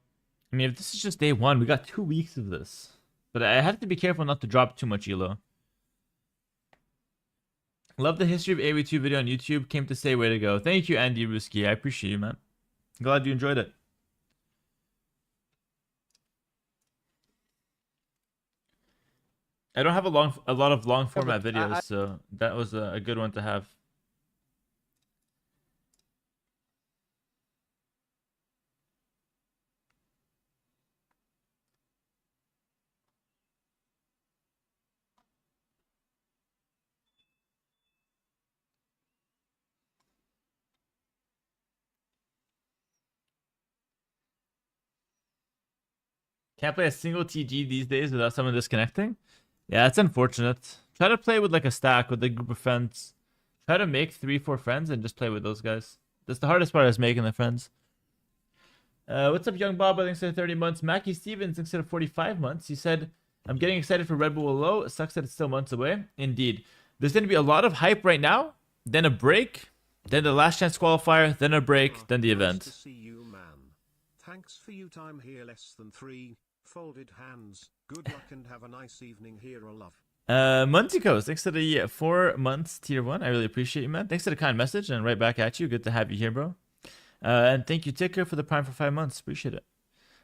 I mean, if this is just day 1, we got 2 weeks of this. But I have to be careful not to drop too much elo. Love the history of AW2 video on YouTube. Came to say way to go. Thank you, Andy Ruski. I appreciate you, man. Glad you enjoyed it. I don't have a lot of long format videos, so that was a good one to have. Can't play a single TG these days without someone disconnecting. Yeah, it's unfortunate. Try to play with like a stack with a group of friends. Try to make 3-4 friends and just play with those guys. That's the hardest part, is making the friends. What's up, young Bob? Thanks for 30 months. Mackie Stevens, instead of 45 months, he said, I'm getting excited for Red Bull Low. It sucks that it's still months away. Indeed. There's going to be a lot of hype right now, then a break, then the last chance qualifier, then a break, then the event.
Nice to see you, man. Thanks for you time here, less than 3. Folded hands. Good luck and have a nice evening here, or love.
Monticos, thanks to the 4 months tier 1. I really appreciate you, man. Thanks for the kind message, and right back at you. Good to have you here, bro. And thank you, Ticker, for the prime for 5 months. Appreciate it.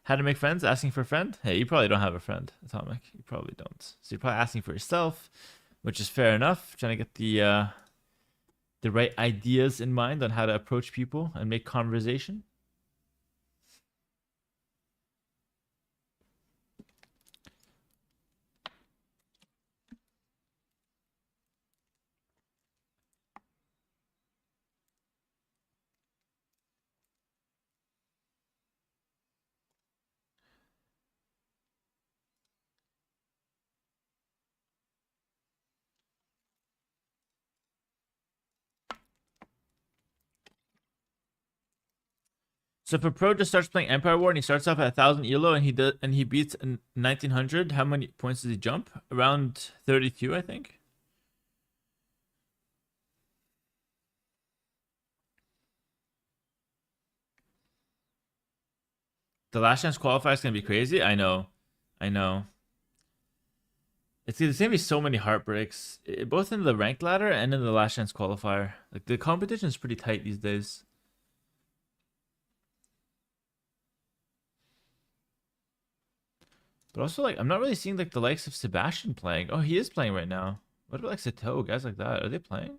How to make friends? Asking for a friend? Hey, you probably don't have a friend, Atomic. You probably don't. So you're probably asking for yourself, which is fair enough. Trying to get the right ideas in mind on how to approach people and make conversation. So if a pro just starts playing Empire War and he starts off at 1,000 elo and he beats 1,900, how many points does he jump? Around 32, I think. The last chance qualifier is gonna be crazy. I know. There's gonna be so many heartbreaks, both in the ranked ladder and in the last chance qualifier. Like the competition is pretty tight these days. But also, like, I'm not really seeing like the likes of Sebastian playing. Oh, he is playing right now. What about like Sato, guys like that? Are they playing?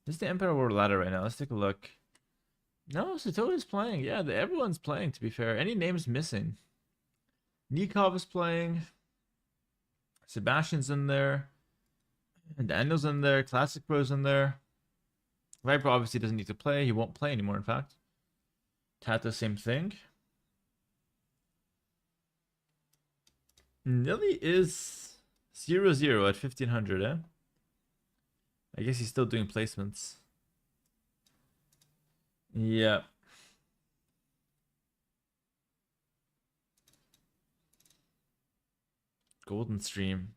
This is the Empire World ladder right now. Let's take a look. No, Sato is playing. Yeah, everyone's playing, to be fair. Any names missing? Nikov is playing. Sebastian's in there. And Daniel's in there. Classic Bro's in there. Viper obviously doesn't need to play. He won't play anymore, in fact. Tata, same thing. Nilly is 0-0 at 1,500, eh? I guess he's still doing placements. Yeah. Golden Stream.